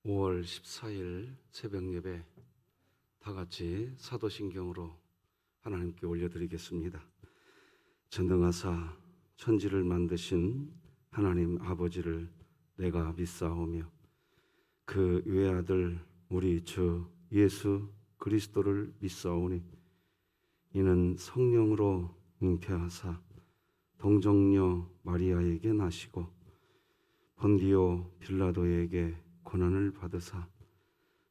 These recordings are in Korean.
5월 14일 새벽 예배 다 같이 사도신경으로 하나님께 올려드리겠습니다. 전능하사 천지를 만드신 하나님 아버지를 내가 믿사오며 그 외아들 우리 주 예수 그리스도를 믿사오니 이는 성령으로 잉태하사 동정녀 마리아에게 나시고 본디오 빌라도에게 고난을 받으사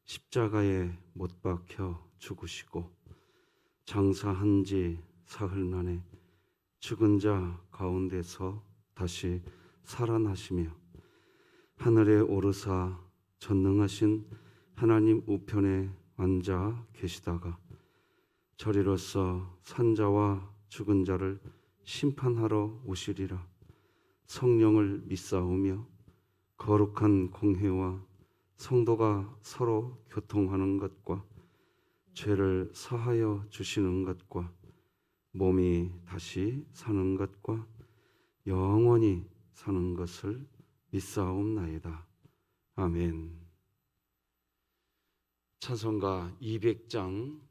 십자가에 못 박혀 죽으시고 장사한 지 사흘 만에 죽은 자 가운데서 다시 살아나시며 하늘에 오르사 전능하신 하나님 우편에 앉아 계시다가 저리로서 산자와 죽은 자를 심판하러 오시리라. 성령을 믿사오며 거룩한 공회와 성도가 서로 교통하는 것과 죄를 사하여 주시는 것과 몸이 다시 사는 것과 영원히 사는 것을 믿사옵나이다. 아멘. 찬송가 200장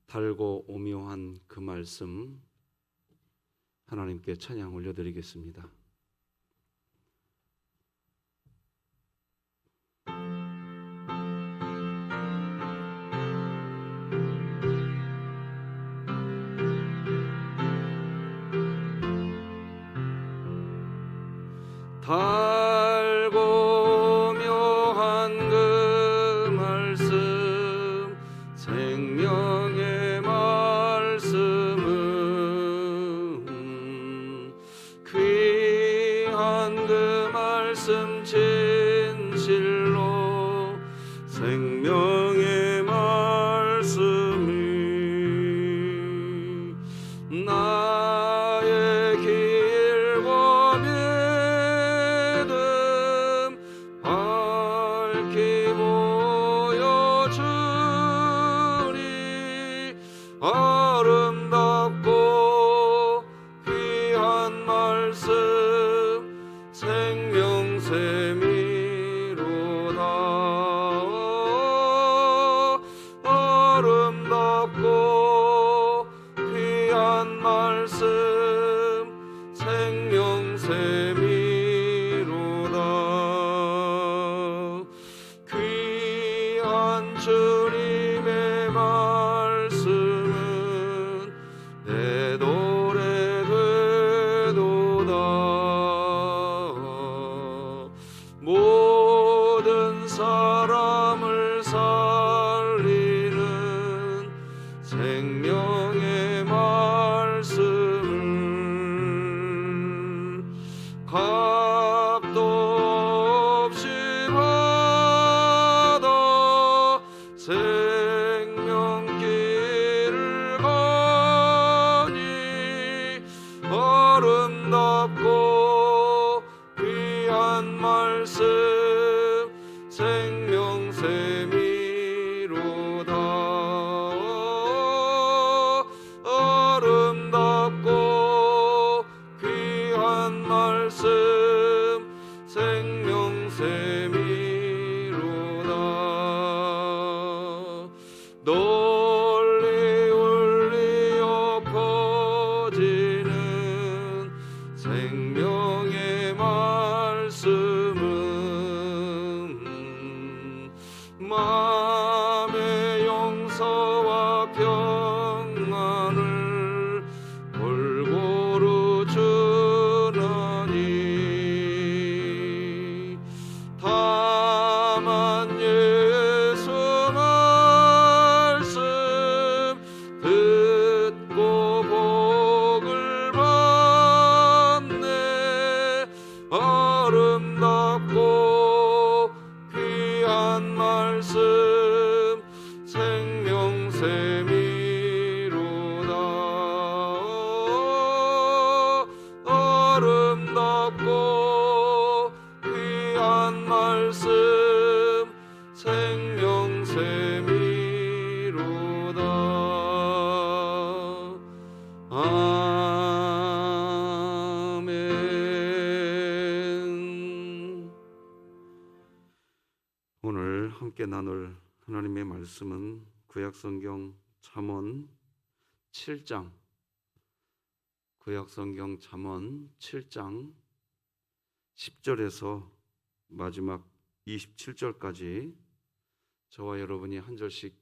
달고 오묘한 그 말씀 하나님께 찬양 올려드리겠습니다. 달고 묘한 그 말씀 생명의 말씀은 귀한 그 말씀 진실로 생명의 말씀이 나의 길과 믿음 밝히 보여주니 아름답고 귀한 말씀 생명샘이로다. 아름답고 귀한 말씀 생명샘이로다. 귀한 주님의 말씀은 내 노래 되도다. 모든 사람을 살리는 생명의 말씀을 값도 없이 받아 생명길을 가니 아름답고 귀한 말씀 생명샘이로다. 아름답고 귀한 말씀 생명샘이로다. 널리 울리어 퍼지는 생명의 말씀은 마음의 용서와 평안을 골고루 주나니 다만 예수 말씀 듣고 복을 받네. 아름답고 귀한 말씀 생명샘이로다. 아름답고 귀한 말씀 생명샘이로다. 아멘. 함께 나눌 하나님의 말씀은 구약성경 잠언 7장, 구약성경 잠언 7장 10절에서 마지막 27절까지 저와 여러분이 한 절씩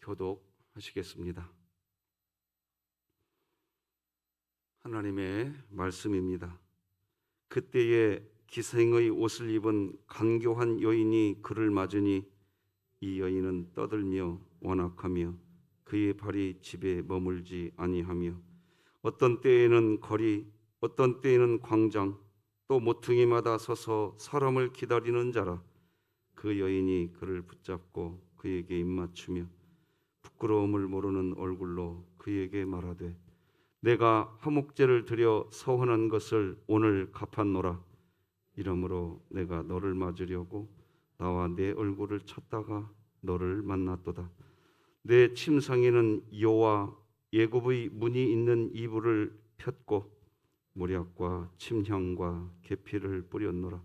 교독하시겠습니다. 하나님의 말씀입니다. 그때에 기생의 옷을 입은 간교한 여인이 그를 맞으니 이 여인은 떠들며 완악하며 그의 발이 집에 머물지 아니하며 어떤 때에는 거리, 어떤 때에는 광장, 또 모퉁이마다 서서 사람을 기다리는 자라. 그 여인이 그를 붙잡고 그에게 입맞추며 부끄러움을 모르는 얼굴로 그에게 말하되 내가 화목제를 드려 서원한 것을 오늘 갚았노라. 이러므로 내가 너를 맞으려고 나와 내 얼굴을 찾다가 너를 만났도다. 내 침상에는 여호와 예굽의 문이 있는 이불을 폈고 모략과 침향과 계피를 뿌렸노라.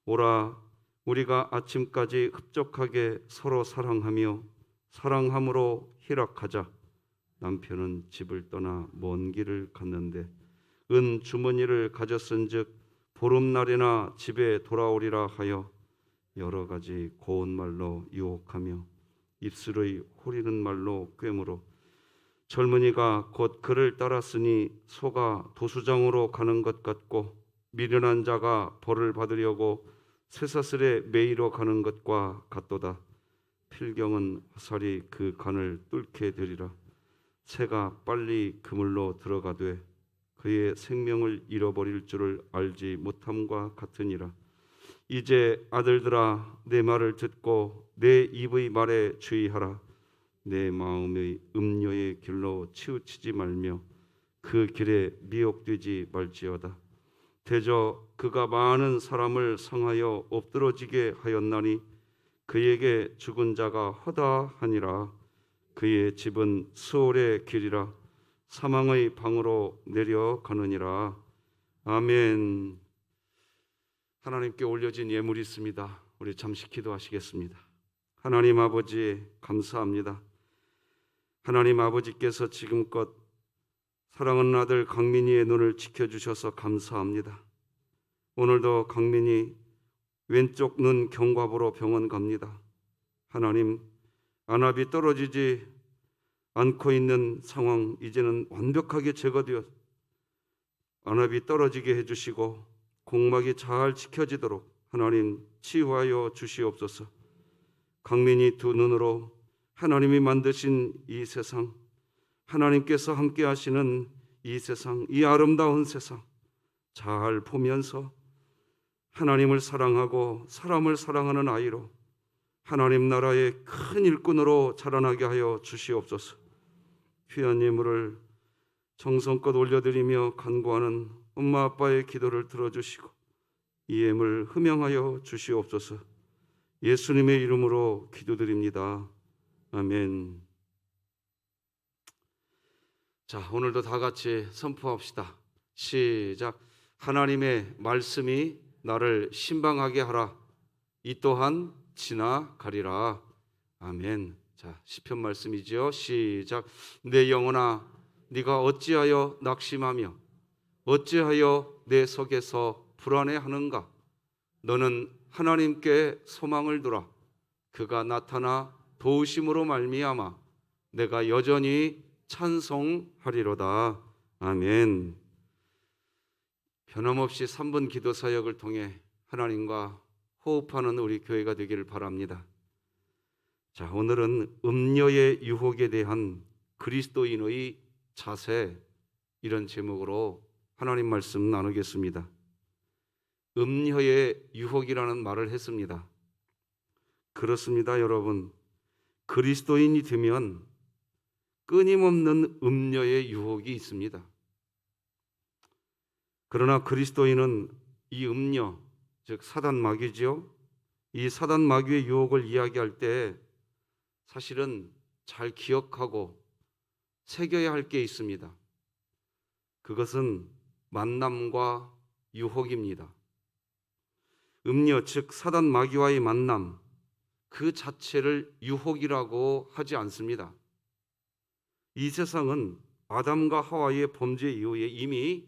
오라, 우리가 아침까지 흡족하게 서로 사랑하며 사랑함으로 희락하자. 남편은 집을 떠나 먼 길을 갔는데 은 주머니를 가졌은즉 보름날이나 집에 돌아오리라 하여 여러 가지 고운 말로 유혹하며 입술의 호리는 말로 꿰물어 젊은이가 곧 그를 따랐으니 소가 도수장으로 가는 것 같고 미련한 자가 벌을 받으려고 쇠사슬에 매이러 가는 것과 같도다. 필경은 화살이 그 간을 뚫게 되리라. 새가 빨리 그물로 들어가되 그의 생명을 잃어버릴 줄을 알지 못함과 같으니라. 이제 아들들아, 내 말을 듣고 내 입의 말에 주의하라. 내 마음의 음료의 길로 치우치지 말며 그 길에 미혹되지 말지어다. 대저 그가 많은 사람을 상하여 엎드러지게 하였나니 그에게 죽은 자가 허다하니라. 그의 집은 수월의 길이라 사망의 방으로 내려가느니라. 아멘. 하나님께 올려진 예물이 있습니다. 우리 잠시 기도하시겠습니다. 하나님 아버지, 감사합니다. 하나님 아버지께서 지금껏 사랑하는 아들 강민이의 눈을 지켜주셔서 감사합니다. 오늘도 강민이 왼쪽 눈 경과보러 병원 갑니다. 하나님, 안압이 떨어지지 않고 있는 상황 이제는 완벽하게 제거되어 안압이 떨어지게 해주시고 공막이 잘 지켜지도록 하나님 치유하여 주시옵소서. 강민이 두 눈으로 하나님이 만드신 이 세상, 하나님께서 함께 하시는 이 세상, 이 아름다운 세상 잘 보면서 하나님을 사랑하고 사람을 사랑하는 아이로 하나님 나라의 큰 일꾼으로 자라나게 하여 주시옵소서. 귀한 예물을 정성껏 올려드리며 간구하는 엄마 아빠의 기도를 들어주시고 이 예물 흠양하여 주시옵소서. 예수님의 이름으로 기도드립니다. 아멘. 자, 오늘도 다 같이 선포합시다. 시작. 하나님의 말씀이 나를 신방하게 하라. 이 또한 지나가리라. 아멘. 자, 시편 말씀이지요. 시작. 내 영혼아, 네가 어찌하여 낙심하며 어찌하여 내 속에서 불안해하는가? 너는 하나님께 소망을 두라. 그가 나타나 도우심으로 말미암아 내가 여전히 찬송하리로다. 아멘. 변함없이 3분 기도 사역을 통해 하나님과 호흡하는 우리 교회가 되기를 바랍니다. 자, 오늘은 음녀의 유혹에 대한 그리스도인의 자세, 이런 제목으로 하나님 말씀 나누겠습니다. 음녀의 유혹이라는 말을 했습니다. 그렇습니다, 여러분. 그리스도인이 되면 끊임없는 음녀의 유혹이 있습니다. 그러나 그리스도인은 이 음녀, 즉 사단 마귀지요. 이 사단 마귀의 유혹을 이야기할 때 사실은 잘 기억하고 새겨야 할 게 있습니다. 그것은 만남과 유혹입니다. 음녀, 즉 사단 마귀와의 만남, 그 자체를 유혹이라고 하지 않습니다. 이 세상은 아담과 하와의 범죄 이후에 이미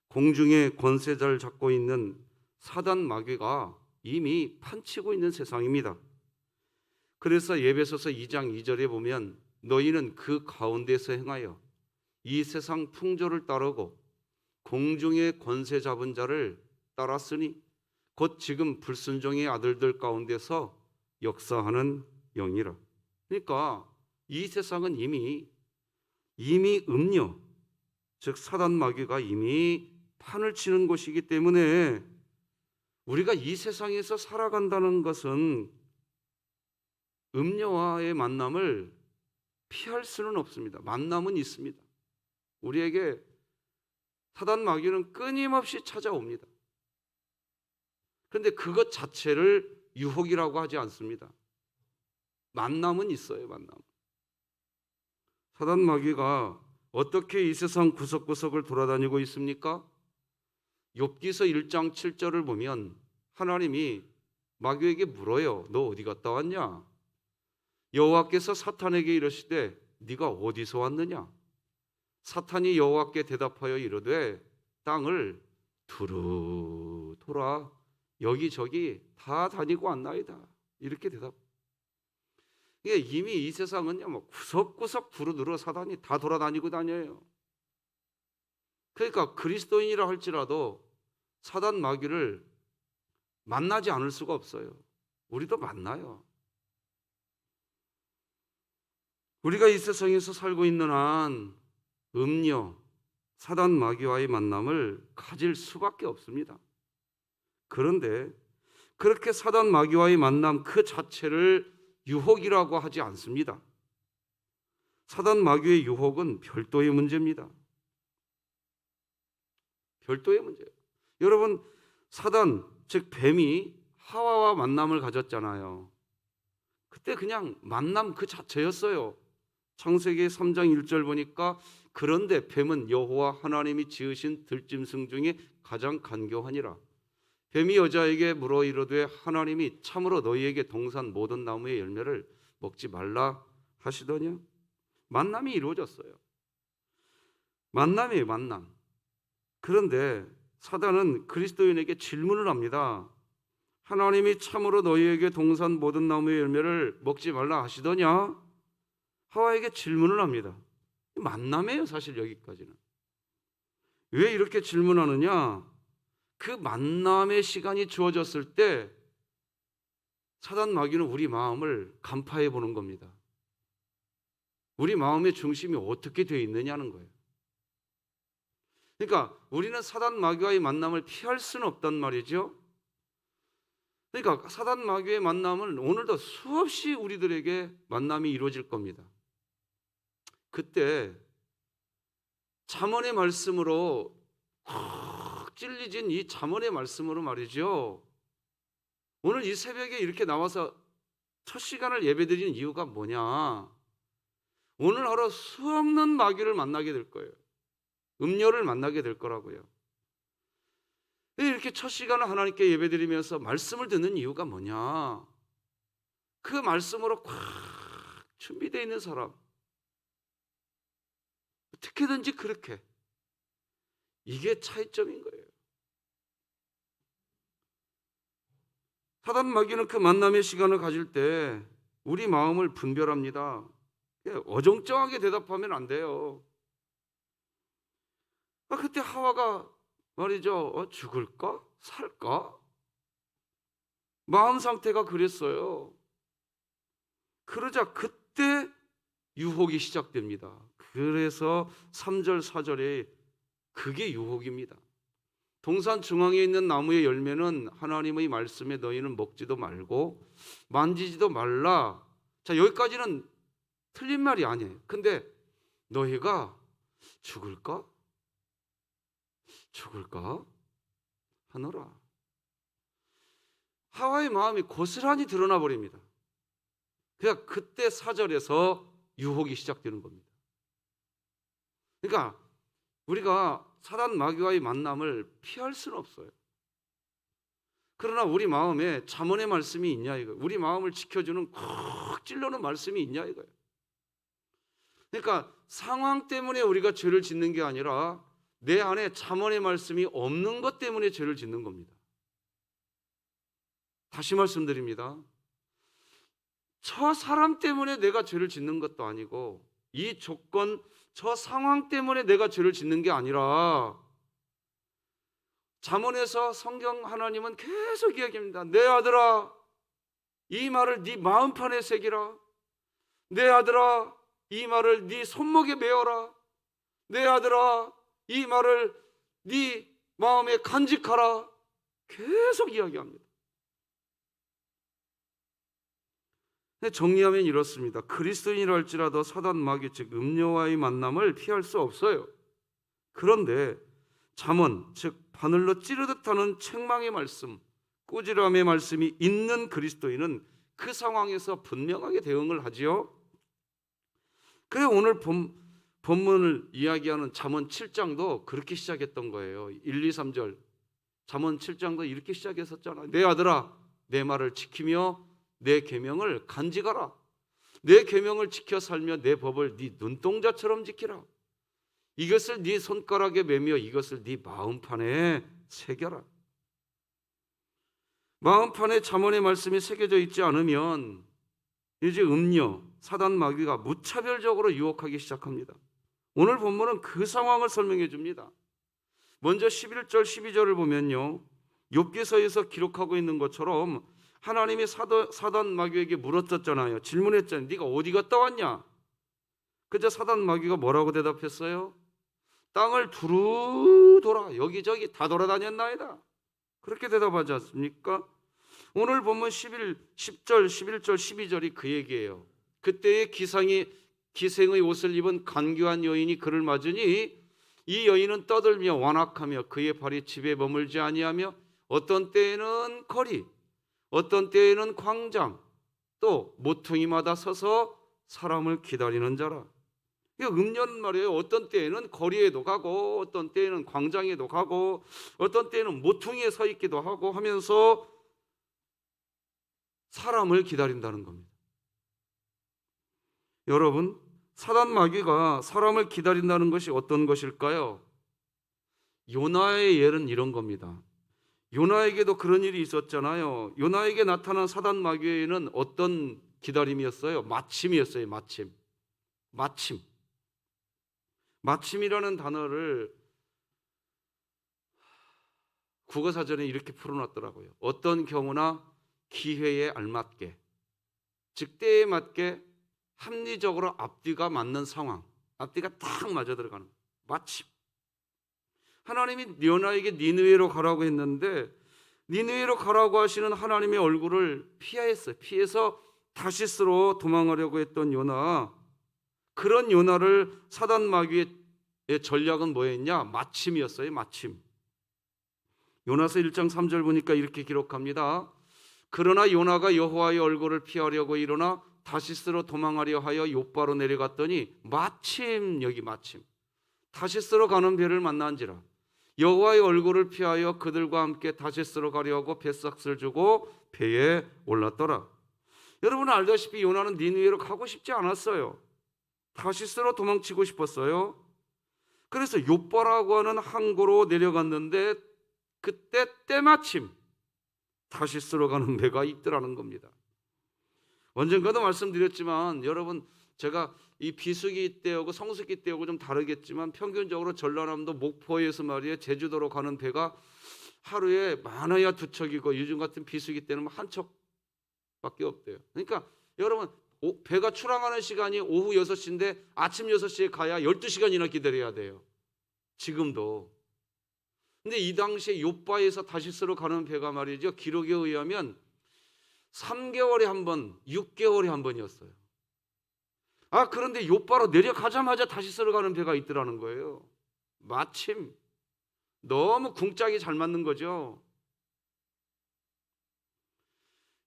공중의 권세자를 잡고 있는 사단 마귀가 이미 판치고 있는 세상입니다. 그래서 에베소서 2장 2절에 보면 너희는 그 가운데서 행하여 이 세상 풍조를 따르고 공중의 권세 잡은 자를 따랐으니 곧 지금 불순종의 아들들 가운데서 역사하는 영이라. 그러니까 이 세상은 이미 음녀, 즉 사단 마귀가 이미 판을 치는 곳이기 때문에 우리가 이 세상에서 살아간다는 것은 음녀와의 만남을 피할 수는 없습니다. 만남은 있습니다. 우리에게 사단 마귀는 끊임없이 찾아옵니다. 그런데 그것 자체를 유혹이라고 하지 않습니다. 만남은 있어요. 만남. 사단 마귀가 어떻게 이 세상 구석구석을 돌아다니고 있습니까? 욥기서 1장 7절을 보면 하나님이 마귀에게 물어요. 너 어디 갔다 왔냐? 여호와께서 사탄에게 이르시되 네가 어디서 왔느냐? 사탄이 여호와께 대답하여 이르되 땅을 두루 돌아 여기저기 다 다니고 왔나이다. 이렇게 대답. 이게 이미 이 세상은요, 뭐 구석구석 두루두루 사단이 다 돌아다니고 다녀요. 그러니까 그리스도인이라 할지라도 사단 마귀를 만나지 않을 수가 없어요. 우리도 만나요. 우리가 이 세상에서 살고 있는 한 음녀, 사단 마귀와의 만남을 가질 수밖에 없습니다. 그런데 그렇게 사단 마귀와의 만남 그 자체를 유혹이라고 하지 않습니다. 사단 마귀의 유혹은 별도의 문제입니다. 별도의 문제예요. 여러분, 사단, 즉 뱀이 하와와 만남을 가졌잖아요. 그때 그냥 만남 그 자체였어요. 창세기 3장 1절 보니까 그런데 뱀은 여호와 하나님이 지으신 들짐승 중에 가장 간교하니라. 뱀이 여자에게 물어 이르되 하나님이 참으로 너희에게 동산 모든 나무의 열매를 먹지 말라 하시더냐. 만남이 이루어졌어요. 만남이에요, 만남. 그런데 사단은 그리스도인에게 질문을 합니다. 하나님이 참으로 너희에게 동산 모든 나무의 열매를 먹지 말라 하시더냐? 하와에게 질문을 합니다. 만남이에요, 사실 여기까지는. 왜 이렇게 질문하느냐? 그 만남의 시간이 주어졌을 때 사단 마귀는 우리 마음을 간파해 보는 겁니다. 우리 마음의 중심이 어떻게 되어 있느냐는 거예요. 그러니까 우리는 사단 마귀와의 만남을 피할 수는 없단 말이죠. 그러니까 사단 마귀의 만남은 오늘도 수없이 우리들에게 만남이 이루어질 겁니다. 그때 잠언의 말씀으로 확 찔리진 이 잠언의 말씀으로 말이죠. 오늘 이 새벽에 이렇게 나와서 첫 시간을 예배드리는 이유가 뭐냐? 오늘 하루 수없는 마귀를 만나게 될 거예요. 음녀를 만나게 될 거라고요. 이렇게 첫 시간을 하나님께 예배드리면서 말씀을 듣는 이유가 뭐냐? 그 말씀으로 꽉 준비되어 있는 사람, 어떻게든지 그렇게, 이게 차이점인 거예요. 사단 마귀는 그 만남의 시간을 가질 때 우리 마음을 분별합니다. 어정쩡하게 대답하면 안 돼요. 그때 하와가 말이죠, 죽을까? 살까? 마음 상태가 그랬어요. 그러자 그때 유혹이 시작됩니다. 그래서 3절 4절에 그게 유혹입니다. 동산 중앙에 있는 나무의 열매는 하나님의 말씀에 너희는 먹지도 말고 만지지도 말라. 자, 여기까지는 틀린 말이 아니에요. 근데 너희가 죽을까 하노라. 하와의 마음이 고스란히 드러나 버립니다. 그러니까 그때 4절에서 유혹이 시작되는 겁니다. 그러니까 우리가 사단 마귀와의 만남을 피할 수는 없어요. 그러나 우리 마음에 잠언의 말씀이 있냐 이거. 우리 마음을 지켜주는 콕 찔러는 말씀이 있냐 이거예요. 그러니까 상황 때문에 우리가 죄를 짓는 게 아니라 내 안에 잠언의 말씀이 없는 것 때문에 죄를 짓는 겁니다. 다시 말씀드립니다. 저 사람 때문에 내가 죄를 짓는 것도 아니고 이 조건, 저 상황 때문에 내가 죄를 짓는 게 아니라 잠언에서 성경 하나님은 계속 이야기합니다. 내 아들아, 이 말을 네 마음판에 새기라. 내 아들아, 이 말을 네 손목에 메어라. 내 아들아, 이 말을 네 마음에 간직하라. 계속 이야기합니다. 정리하면 이렇습니다. 그리스도인이라 할지라도 사단 마귀 즉 음녀와의 만남을 피할 수 없어요. 그런데 잠언 즉 바늘로 찌르듯 하는 책망의 말씀, 꾸지람의 말씀이 있는 그리스도인은 그 상황에서 분명하게 대응을 하지요. 그래 오늘 본문을 이야기하는 잠언 7장도 그렇게 시작했던 거예요. 1, 2, 3절 잠언 7장도 이렇게 시작했었잖아요. 내 아들아, 내 말을 지키며 내 계명을 간직하라. 내 계명을 지켜 살며 내 법을 네 눈동자처럼 지키라. 이것을 네 손가락에 매며 이것을 네 마음판에 새겨라. 마음판에 잠언의 말씀이 새겨져 있지 않으면 이제 음녀, 사단 마귀가 무차별적으로 유혹하기 시작합니다. 오늘 본문은 그 상황을 설명해 줍니다. 먼저 11절 12절을 보면요, 욥기서에서 기록하고 있는 것처럼 하나님이 사단 마귀에게 물었잖아요. 질문했잖아요. 네가 어디 갔다 왔냐? 그저 사단 마귀가 뭐라고 대답했어요? 땅을 두루 돌아 여기저기 다 돌아다녔나이다. 그렇게 대답하지 않습니까? 오늘 보면 10절, 11절, 12절이 그 얘기예요. 그때의 기생의 옷을 입은 간교한 여인이 그를 맞으니 이 여인은 떠들며 완악하며 그의 발이 집에 머물지 아니하며 어떤 때에는 거리, 어떤 때에는 광장, 또 모퉁이마다 서서 사람을 기다리는 자라. 이게 음녀는 말이에요. 어떤 때에는 거리에도 가고 어떤 때에는 광장에도 가고 어떤 때에는 모퉁이에 서 있기도 하고 하면서 사람을 기다린다는 겁니다. 여러분, 사단 마귀가 사람을 기다린다는 것이 어떤 것일까요? 요나의 예는 이런 겁니다. 요나에게도 그런 일이 있었잖아요. 요나에게 나타난 사단 마귀에는 어떤 기다림이었어요? 마침이었어요. 마침이라는 단어를 국어사전에 이렇게 풀어놨더라고요. 어떤 경우나 기회에 알맞게, 즉 때에 맞게 합리적으로 앞뒤가 맞는 상황, 앞뒤가 딱 맞아 들어가는 마침. 하나님이 요나에게 니느웨로 가라고 했는데 니느웨로 가라고 하시는 하나님의 얼굴을 피했어요. 피해서 다시스로 도망가려고 했던 요나, 그런 요나를 사단 마귀의 전략은 뭐였냐? 마침이었어요. 마침. 요나서 1장 3절 보니까 이렇게 기록합니다. 그러나 요나가 여호와의 얼굴을 피하려고 일어나 다시스로 도망하려 하여 욥바로 내려갔더니 마침, 여기 마침, 다시스로 가는 배를 만난지라. 여호와의 얼굴을 피하여 그들과 함께 다시스로 가려 하고 뱃삭스를 주고 배에 올랐더라. 여러분 알다시피 요나는 니느웨로 가고 싶지 않았어요. 다시스로 도망치고 싶었어요. 그래서 욥바라고 하는 항구로 내려갔는데 그때 때마침 다시스로 가는 배가 있더라는 겁니다. 언젠가도 말씀드렸지만 여러분, 제가 이 비수기 때하고 성수기 때하고 좀 다르겠지만 평균적으로 전라남도 목포에서 말이에요, 제주도로 가는 배가 하루에 많아야 2척이고 요즘 같은 비수기 때는 한 척밖에 없대요. 그러니까 여러분, 배가 출항하는 시간이 오후 6시인데 아침 6시에 가야 12시간이나 기다려야 돼요. 지금도. 근데 이 당시에 욥바에서 다시스로 가는 배가 말이죠, 기록에 의하면 3개월에 한 번, 6개월에 한 번이었어요. 그런데 욥바로 내려가자마자 다시스로 가는 배가 있더라는 거예요. 마침 너무 궁짝이 잘 맞는 거죠.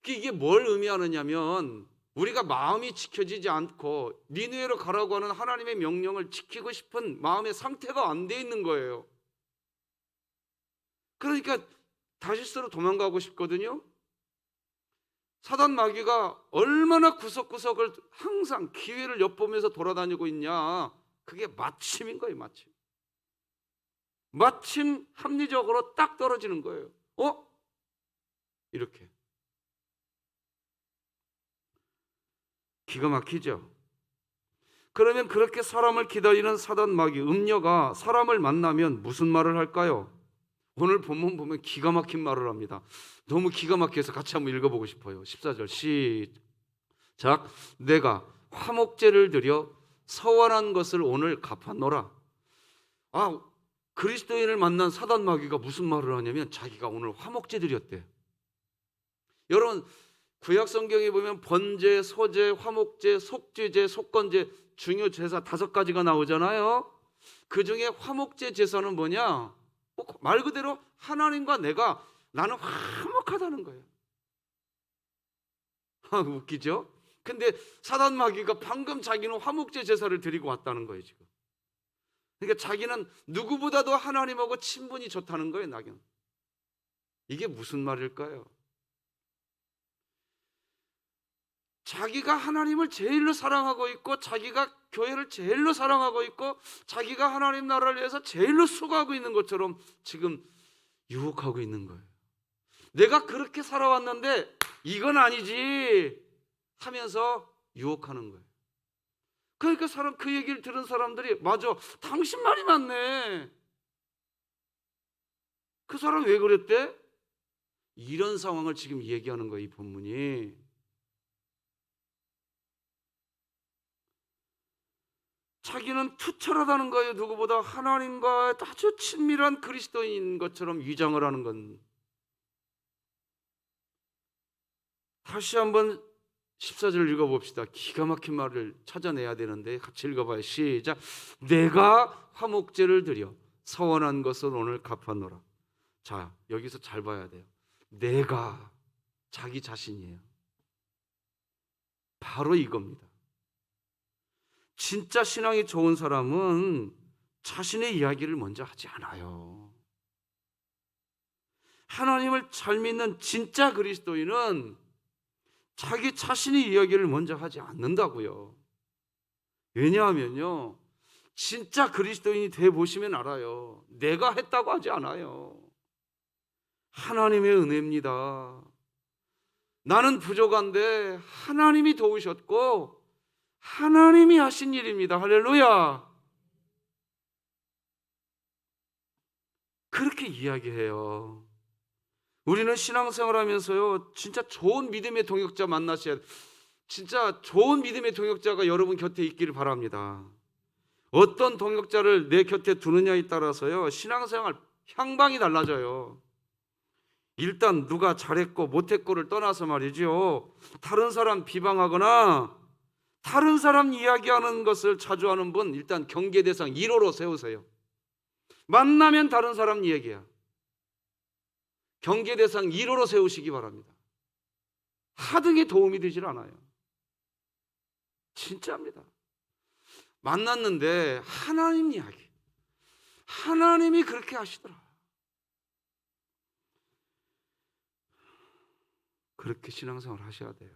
이게 뭘 의미하느냐면 우리가 마음이 지켜지지 않고 니느웨로 가라고 하는 하나님의 명령을 지키고 싶은 마음의 상태가 안 돼 있는 거예요. 그러니까 다시스로 도망가고 싶거든요. 사단 마귀가 얼마나 구석구석을 항상 기회를 엿보면서 돌아다니고 있냐. 그게 마침인 거예요. 마침 합리적으로 딱 떨어지는 거예요. 이렇게. 기가 막히죠. 그러면 그렇게 사람을 기다리는 사단 마귀 음녀가 사람을 만나면 무슨 말을 할까요? 오늘 본문 보면 기가 막힌 말을 합니다. 너무 기가 막혀서 같이 한번 읽어보고 싶어요. 14절 시작. 내가 화목제를 드려 서원한 것을 오늘 갚았노라. 그리스도인을 만난 사단 마귀가 무슨 말을 하냐면 자기가 오늘 화목제 드렸대. 여러분 구약 성경에 보면 번제, 소제, 화목제, 속죄제, 속건제 중요 제사 5가지가 나오잖아요. 그 중에 화목제 제사는 뭐냐? 말 그대로 하나님과 나는 화목하다는 거예요. 웃기죠? 근데 사단 마귀가 방금 자기는 화목제 제사를 드리고 왔다는 거예요 지금. 그러니까 자기는 누구보다도 하나님하고 친분이 좋다는 거예요. 나는 이게 무슨 말일까요? 자기가 하나님을 제일로 사랑하고 있고 자기가 교회를 제일로 사랑하고 있고 자기가 하나님 나라를 위해서 제일로 수고하고 있는 것처럼 지금 유혹하고 있는 거예요. 내가 그렇게 살아왔는데 이건 아니지 하면서 유혹하는 거예요. 그러니까 그 얘기를 들은 사람들이 맞아, 당신 말이 맞네. 그 사람 왜 그랬대? 이런 상황을 지금 얘기하는 거예요. 이 본문이. 자기는 투철하다는 거예요. 누구보다 하나님과 아주 친밀한 그리스도인인 것처럼 위장을 하는 건. 다시 한번 14절 읽어봅시다. 기가 막힌 말을 찾아내야 되는데 같이 읽어봐요. 시작. 내가 화목제를 드려 서원한 것을 오늘 갚았노라. 자, 여기서 잘 봐야 돼요. 내가 자기 자신이에요. 바로 이겁니다. 진짜 신앙이 좋은 사람은 자신의 이야기를 먼저 하지 않아요. 하나님을 잘 믿는 진짜 그리스도인은 자기 자신의 이야기를 먼저 하지 않는다고요. 왜냐하면요, 진짜 그리스도인이 돼 보시면 알아요. 내가 했다고 하지 않아요. 하나님의 은혜입니다. 나는 부족한데 하나님이 도우셨고 하나님이 하신 일입니다. 할렐루야. 그렇게 이야기해요. 우리는 신앙생활하면서요, 진짜 좋은 믿음의 동역자 만나셔야 돼요. 진짜 좋은 믿음의 동역자가 여러분 곁에 있기를 바랍니다. 어떤 동역자를 내 곁에 두느냐에 따라서요, 신앙생활 향방이 달라져요. 일단 누가 잘했고 못했고를 떠나서 말이죠, 다른 사람 비방하거나 다른 사람 이야기하는 것을 자주 하는 분, 일단 경계 대상 1호로 세우세요. 만나면 다른 사람 얘기야. 경계 대상 1호로 세우시기 바랍니다. 하등에 도움이 되질 않아요. 진짜입니다. 만났는데 하나님 이야기, 하나님이 그렇게 하시더라. 그렇게 신앙생활 하셔야 돼요.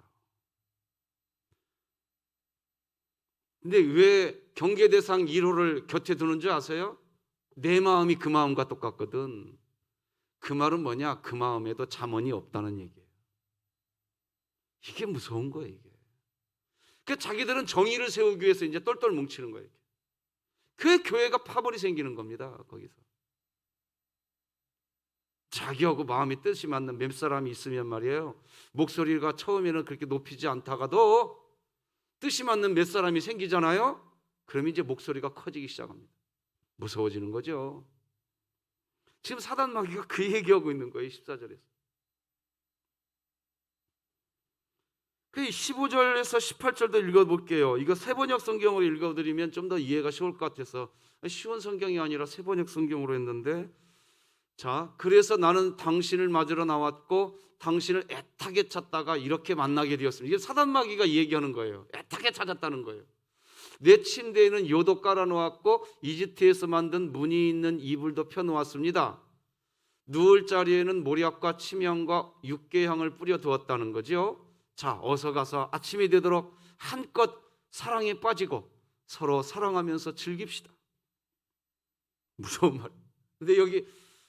근데 왜 경계 대상 1호를 곁에 두는 줄 아세요? 내 마음이 그 마음과 똑같거든. 그 말은 뭐냐? 그 마음에도 잠언이 없다는 얘기예요. 이게 무서운 거예요, 이게. 그 자기들은 정의를 세우기 위해서 이제 똘똘 뭉치는 거예요. 그 교회가 파벌이 생기는 겁니다, 거기서. 자기하고 마음이 뜻이 맞는 몇 사람이 있으면 말이에요, 목소리가 처음에는 그렇게 높이지 않다가도 뜻이 맞는 몇 사람이 생기잖아요. 그럼 이제 목소리가 커지기 시작합니다. 무서워지는 거죠. 지금 사단 마귀가 그 얘기하고 있는 거예요. 14절에서. 그 15절에서 18절도 읽어볼게요. 이거 세번역 성경으로 읽어드리면 좀 더 이해가 쉬울 것 같아서 쉬운 성경이 아니라 세번역 성경으로 했는데, 자, 그래서 나는 당신을 맞으러 나왔고 당신을 애타게 찾다가 이렇게 만나게 되었습니다. 이게 사단 마귀가 얘기하는 거예요. 애타게 찾았다는 거예요. 내 침대에는 요도 깔아놓았고 이집트에서 만든 무늬 있는 이불도 펴놓았습니다. 누울 자리에는 모략과 침향과 육개향을 뿌려 두었다는 거죠. 자, 어서 가서 아침이 되도록 한껏 사랑에 빠지고 서로 사랑하면서 즐깁시다. 무서운 말. 근데 여기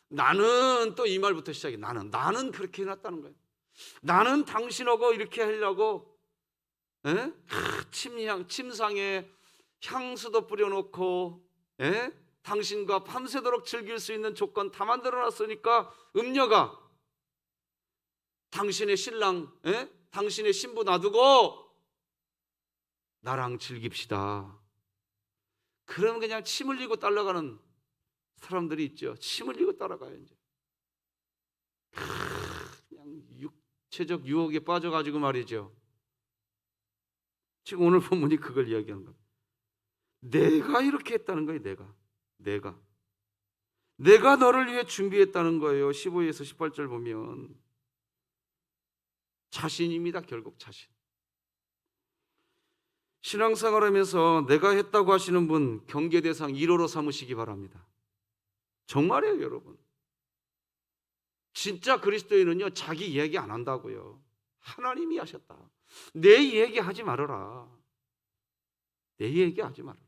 나는 또 이 말부터 시작해. 나는 그렇게 해놨다는 거예요. 나는 당신하고 이렇게 하려고 침상에 향수도 뿌려놓고 당신과 밤새도록 즐길 수 있는 조건 다 만들어놨으니까 음녀가 당신의 신랑, 당신의 신부 놔두고 나랑 즐깁시다. 그러면 그냥 침 흘리고 따라가는 사람들이 있죠. 침 흘리고 따라가요. 이제 그냥 육체적 유혹에 빠져가지고 말이죠. 지금 오늘 본문이 그걸 이야기하는 겁니다. 내가 이렇게 했다는 거예요. 내가 너를 위해 준비했다는 거예요. 15에서 18절 보면 자신입니다. 결국 자신. 신앙생활하면서 내가 했다고 하시는 분 경계 대상 1호로 삼으시기 바랍니다. 정말이에요, 여러분. 진짜 그리스도인은요, 자기 이야기 안 한다고요. 하나님이 하셨다. 내 이야기 하지 말아라. 내 얘기 하지 말아라.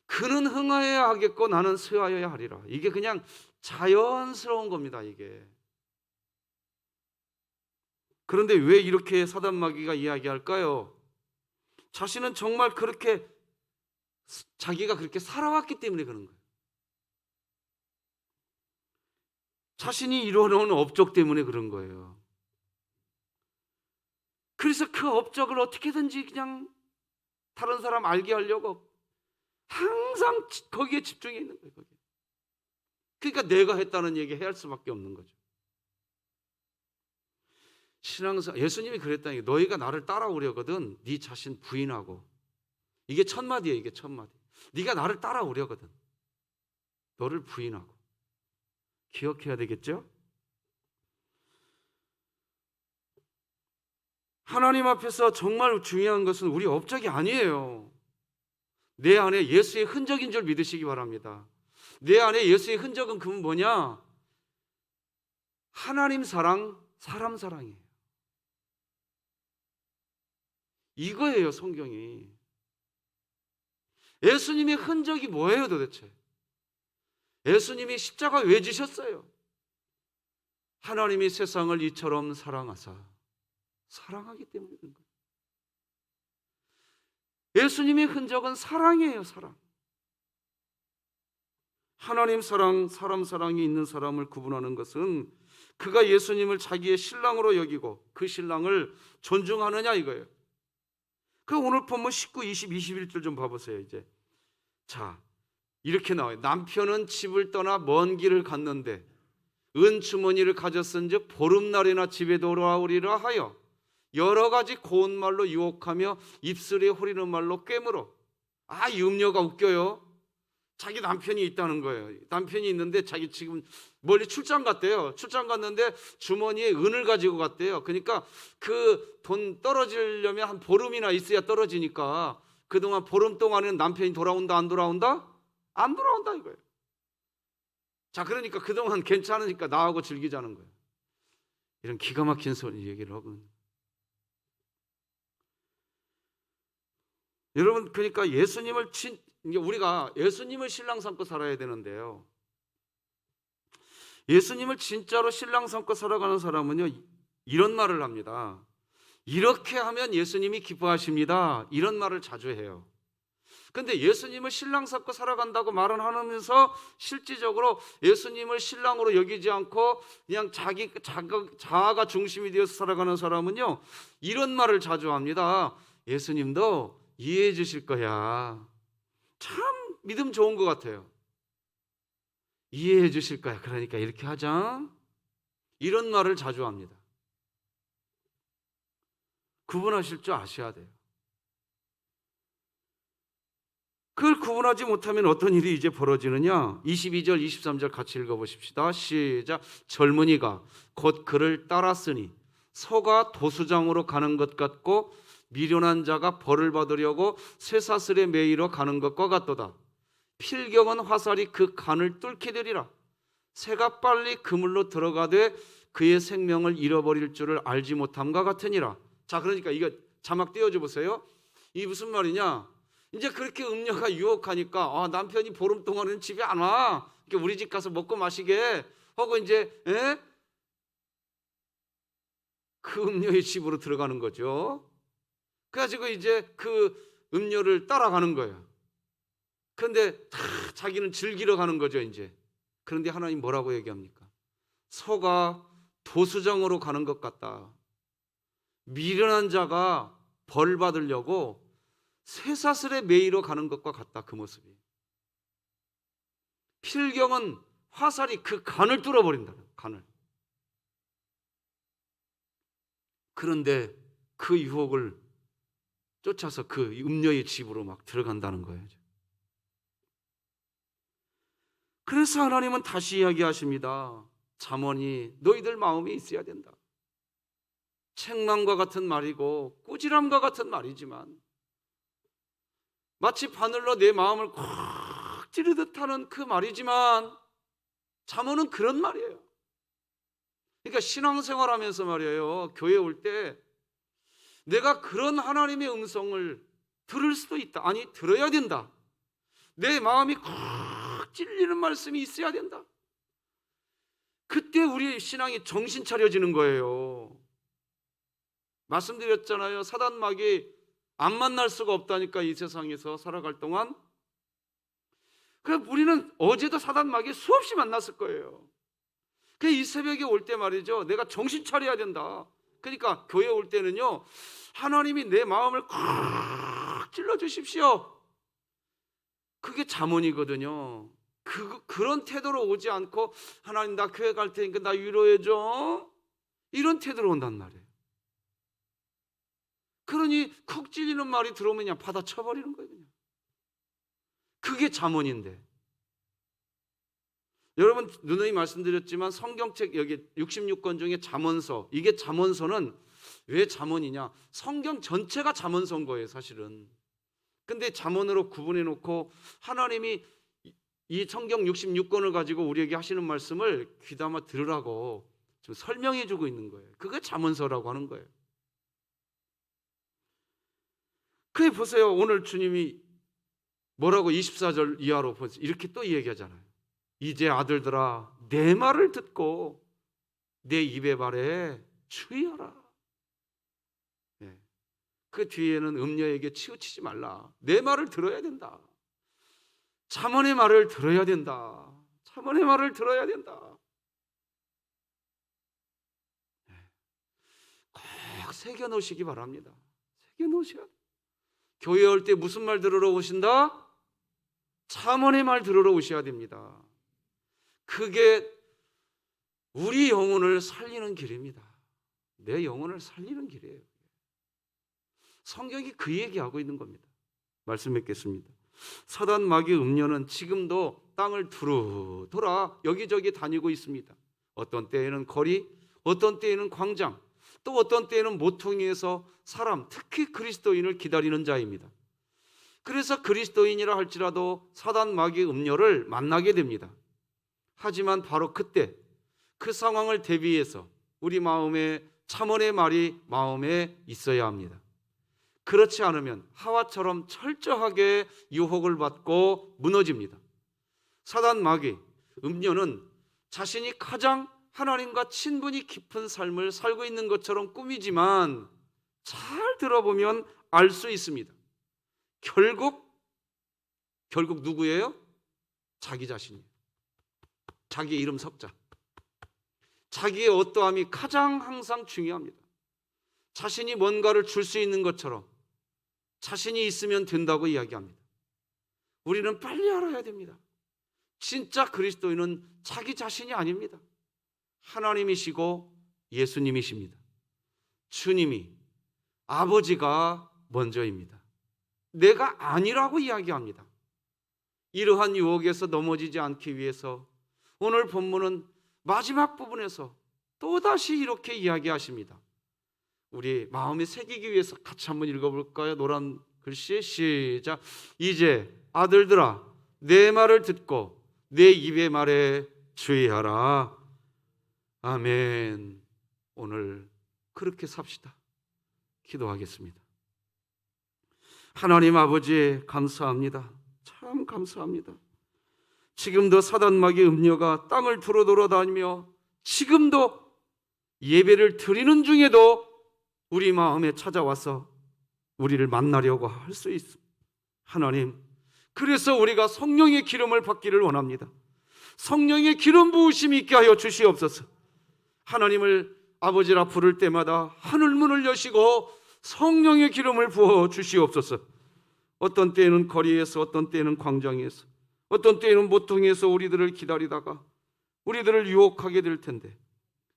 그는 흥하여야 하겠고 나는 쇠하여야 하리라. 이게 그냥 자연스러운 겁니다, 이게. 그런데 왜 이렇게 사단 마귀가 이야기할까요? 자신은 정말 그렇게 자기가 그렇게 살아왔기 때문에 그런 거예요. 자신이 이루어놓은 업적 때문에 그런 거예요. 그래서 그 업적을 어떻게든지 그냥 다른 사람 알게 하려고 항상 거기에 집중해 있는 거예요. 거기에. 그러니까 내가 했다는 얘기 해야 할 수밖에 없는 거죠. 신앙사 예수님이 그랬다니, 너희가 나를 따라오려거든 네 자신 부인하고. 이게 첫 마디예요. 이게 첫 마디. 네가 나를 따라오려거든 너를 부인하고. 기억해야 되겠죠? 하나님 앞에서 정말 중요한 것은 우리 업적이 아니에요. 내 안에 예수의 흔적인 줄 믿으시기 바랍니다. 내 안에 예수의 흔적은 그건 뭐냐? 하나님 사랑, 사람 사랑이에요. 이거예요, 성경이. 예수님의 흔적이 뭐예요, 도대체? 예수님이 십자가 왜 지셨어요? 하나님이 세상을 이처럼 사랑하사. 사랑하기 때문에 그런 거예요. 예수님의 흔적은 사랑이에요, 사랑. 하나님 사랑, 사람 사랑이 있는 사람을 구분하는 것은 그가 예수님을 자기의 신랑으로 여기고 그 신랑을 존중하느냐 이거예요. 그 오늘 본문 19, 20, 21절 좀 봐보세요. 이제 자, 이렇게 나와요. 남편은 집을 떠나 먼 길을 갔는데 은주머니를 가졌은즉 보름날이나 집에 돌아오리라 하여 여러 가지 고운 말로 유혹하며 입술에 후리는 말로 꿰물어. 이 음녀가 웃겨요. 자기 남편이 있다는 거예요. 남편이 있는데 자기 지금 멀리 출장 갔대요. 출장 갔는데 주머니에 은을 가지고 갔대요. 그러니까 그 돈 떨어지려면 한 보름이나 있어야 떨어지니까 그동안 보름 동안에는 남편이 돌아온다 안 돌아온다? 안 돌아온다 이거예요. 자, 그러니까 그동안 괜찮으니까 나하고 즐기자는 거예요. 이런 기가 막힌 소리 얘기를 하고. 여러분, 그러니까 우리가 예수님을 신랑 삼고 살아야 되는데요. 예수님을 진짜로 신랑 삼고 살아가는 사람은요, 이런 말을 합니다. 이렇게 하면 예수님이 기뻐하십니다. 이런 말을 자주 해요. 근데 예수님을 신랑 삼고 살아간다고 말은 하면서 실질적으로 예수님을 신랑으로 여기지 않고 그냥 자아가 중심이 되어서 살아가는 사람은요, 이런 말을 자주 합니다. 예수님도 이해해 주실 거야. 참 믿음 좋은 것 같아요. 이해해 주실 거야. 그러니까 이렇게 하자. 이런 말을 자주 합니다. 구분하실 줄 아셔야 돼요. 그걸 구분하지 못하면 어떤 일이 이제 벌어지느냐? 22절, 23절 같이 읽어보십시다. 시작. 젊은이가 곧 그를 따랐으니 소가 도수장으로 가는 것 같고 미련한 자가 벌을 받으려고 쇠사슬에 매이러 가는 것과 같도다. 필경은 화살이 그 간을 뚫게 되리라. 새가 빨리 그물로 들어가되 그의 생명을 잃어버릴 줄을 알지 못함과 같으니라. 자, 그러니까 이거 자막 띄워줘 보세요. 이 무슨 말이냐? 이제 그렇게 음녀가 유혹하니까 남편이 보름 동안은 집에 안 와. 그러니까 우리 집 가서 먹고 마시게 하고 이제 그 음녀의 집으로 들어가는 거죠. 그래가지고 이제 그 음녀를 따라가는 거예요. 그런데 다 자기는 즐기러 가는 거죠 이제. 그런데 하나님 뭐라고 얘기합니까? 소가 도수장으로 가는 것 같다. 미련한 자가 벌 받으려고 쇠사슬에 매이러 가는 것과 같다. 그 모습이. 필경은 화살이 그 간을 뚫어버린다. 간을. 그런데 그 유혹을 쫓아서 그 음녀의 집으로 막 들어간다는 거예요. 그래서 하나님은 다시 이야기하십니다. 잠언이 너희들 마음에 있어야 된다. 책망과 같은 말이고 꾸지람과 같은 말이지만 마치 바늘로 내 마음을 콱 찌르듯 하는 그 말이지만 잠언은 그런 말이에요. 그러니까 신앙생활하면서 말이에요. 교회 올 때 내가 그런 하나님의 음성을 들을 수도 있다. 아니 들어야 된다. 내 마음이 콱 찔리는 말씀이 있어야 된다. 그때 우리의 신앙이 정신 차려지는 거예요. 말씀드렸잖아요. 사단마귀 안 만날 수가 없다니까 이 세상에서 살아갈 동안. 그러니까 우리는 어제도 사단마귀 수없이 만났을 거예요. 이 새벽에 올 때 말이죠. 내가 정신 차려야 된다. 그러니까 교회 올 때는요. 하나님이 내 마음을 콱 찔러주십시오. 그게 잠언이거든요. 그런 태도로 오지 않고 하나님 나 교회 갈 테니까 나 위로해줘. 이런 태도로 온단 말이에요. 그러니 쿡 찔리는 말이 들어오면 그냥 받아쳐버리는 거예요. 그냥. 그게 잠언인데. 여러분 누누이 말씀드렸지만 성경책 여기 66권 중에 잠언서, 이게 잠언서는 왜 잠언이냐? 성경 전체가 잠언서인 거예요 사실은. 근데 잠언으로 구분해 놓고 하나님이 이 성경 66권을 가지고 우리에게 하시는 말씀을 귀담아 들으라고 좀 설명해 주고 있는 거예요. 그게 잠언서라고 하는 거예요. 그래 보세요. 오늘 주님이 뭐라고 24절 이하로 보세요. 이렇게 또 얘기하잖아요. 이제 아들들아 내 말을 듣고 내 입의 말에 주의하라. 그 뒤에는 음녀에게 치우치지 말라. 내 말을 들어야 된다. 잠언의 말을 들어야 된다. 잠언의 말을 들어야 된다. 꼭 새겨놓으시기 바랍니다. 새겨놓으셔야 돼요. 교회 올 때 무슨 말 들으러 오신다? 잠언의 말 들으러 오셔야 됩니다. 그게 우리 영혼을 살리는 길입니다. 내 영혼을 살리는 길이에요. 성경이 그 얘기하고 있는 겁니다. 말씀 맺겠습니다. 사단 마귀 음녀는 지금도 땅을 두루 돌아 여기저기 다니고 있습니다. 어떤 때에는 거리, 어떤 때에는 광장, 또 어떤 때에는 모퉁이에서 사람, 특히 그리스도인을 기다리는 자입니다. 그래서 그리스도인이라 할지라도 사단 마귀 음녀를 만나게 됩니다. 하지만 바로 그때 그 상황을 대비해서 우리 마음에 잠언의 말이 마음에 있어야 합니다. 그렇지 않으면 하와처럼 철저하게 유혹을 받고 무너집니다. 사단 마귀 음녀는 자신이 가장 하나님과 친분이 깊은 삶을 살고 있는 것처럼 꾸미지만 잘 들어보면 알 수 있습니다. 결국 누구예요? 자기 자신이에요. 자기의 이름 석자. 자기의 어떠함이 가장 항상 중요합니다. 자신이 뭔가를 줄 수 있는 것처럼 자신이 있으면 된다고 이야기합니다. 우리는 빨리 알아야 됩니다. 진짜 그리스도인은 자기 자신이 아닙니다. 하나님이시고 예수님이십니다. 주님이, 아버지가 먼저입니다. 내가 아니라고 이야기합니다. 이러한 유혹에서 넘어지지 않기 위해서 오늘 본문은 마지막 부분에서 또다시 이렇게 이야기하십니다. 우리 마음에 새기기 위해서 같이 한번 읽어볼까요? 노란 글씨 시작. 이제 아들들아 내 말을 듣고 내 입의 말에 주의하라. 아멘. 오늘 그렇게 삽시다. 기도하겠습니다. 하나님 아버지, 감사합니다. 참 감사합니다. 지금도 사단마귀 음녀가 땅을 두루 돌아다니며 지금도 예배를 드리는 중에도 우리 마음에 찾아와서 우리를 만나려고 할 수 있습니다. 하나님, 그래서 우리가 성령의 기름을 받기를 원합니다. 성령의 기름 부으심이 있게 하여 주시옵소서. 하나님을 아버지라 부를 때마다 하늘문을 여시고 성령의 기름을 부어 주시옵소서. 어떤 때에는 거리에서, 어떤 때에는 광장에서, 어떤 때에는 모퉁이에서 우리들을 기다리다가 우리들을 유혹하게 될 텐데,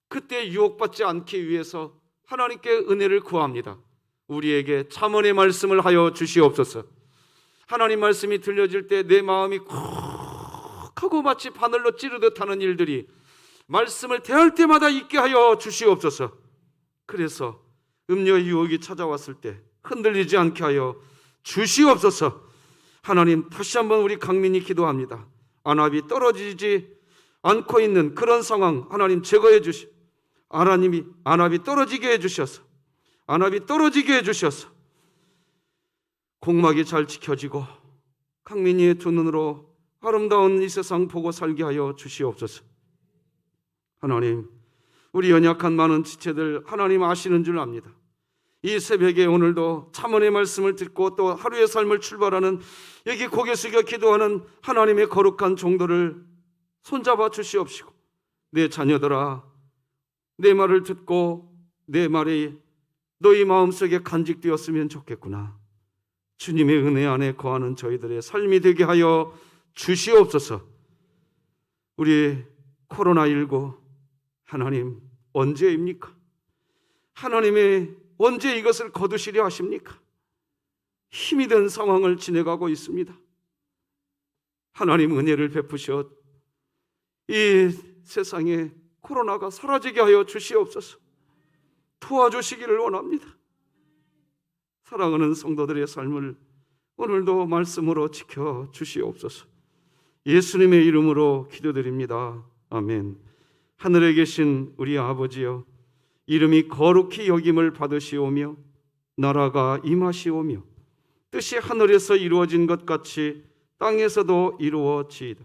그때 유혹받지 않기 위해서 하나님께 은혜를 구합니다. 우리에게 잠언의 말씀을 하여 주시옵소서. 하나님 말씀이 들려질 때 내 마음이 콕 하고 마치 바늘로 찌르듯 하는 일들이 말씀을 대할 때마다 있게 하여 주시옵소서. 그래서 음녀의 유혹이 찾아왔을 때 흔들리지 않게 하여 주시옵소서. 하나님, 다시 한번 우리 강민이 기도합니다. 안압이 떨어지지 않고 있는 그런 상황 하나님 제거해 주시. 하나님이 안압이 떨어지게 해주셔서, 안압이 떨어지게 해주셔서 공막이 잘 지켜지고 강민이의 두 눈으로 아름다운 이 세상 보고 살게 하여 주시옵소서. 하나님, 우리 연약한 많은 지체들 하나님 아시는 줄 압니다. 이 새벽에 오늘도 잠언의 말씀을 듣고 또 하루의 삶을 출발하는 여기 고개 숙여 기도하는 하나님의 거룩한 종들을 손잡아 주시옵시고, 내 자녀들아, 내 말을 듣고 내 말이 너희 마음속에 간직되었으면 좋겠구나. 주님의 은혜 안에 거하는 저희들의 삶이 되게 하여 주시옵소서. 우리 코로나19 하나님 언제입니까? 하나님이 언제 이것을 거두시려 하십니까? 힘이 든 상황을 지내가고 있습니다. 하나님 은혜를 베푸셔 이 세상에 코로나가 사라지게 하여 주시옵소서. 도와주시기를 원합니다. 사랑하는 성도들의 삶을 오늘도 말씀으로 지켜 주시옵소서. 예수님의 이름으로 기도드립니다. 아멘. 하늘에 계신 우리 아버지여, 이름이 거룩히 여김을 받으시오며 나라가 임하시오며 뜻이 하늘에서 이루어진 것 같이 땅에서도 이루어지이다.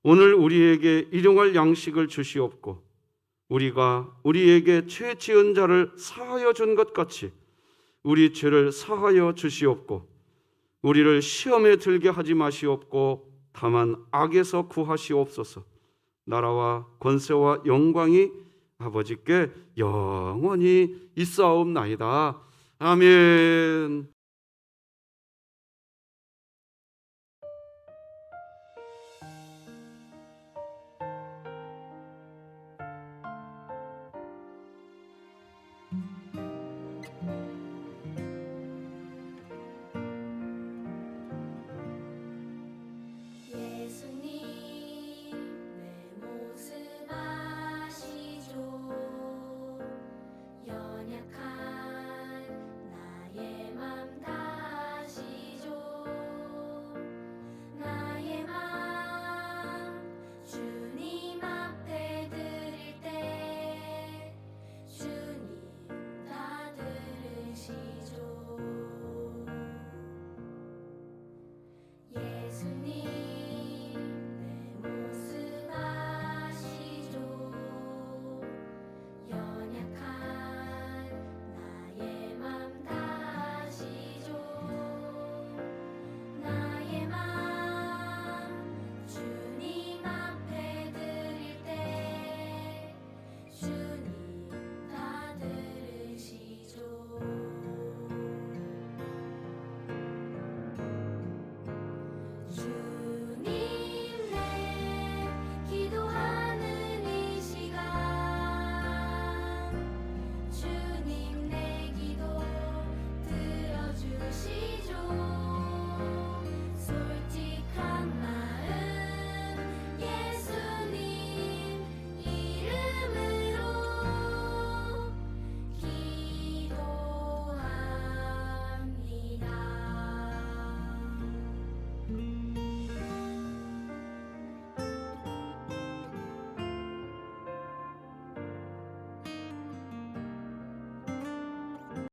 오늘 우리에게 일용할 양식을 주시옵고 우리가 우리에게 죄 지은 자를 사하여 준 것 같이 우리 죄를 사하여 주시옵고 우리를 시험에 들게 하지 마시옵고 다만 악에서 구하시옵소서. 나라와 권세와 영광이 아버지께 영원히 있사옵나이다. 아멘.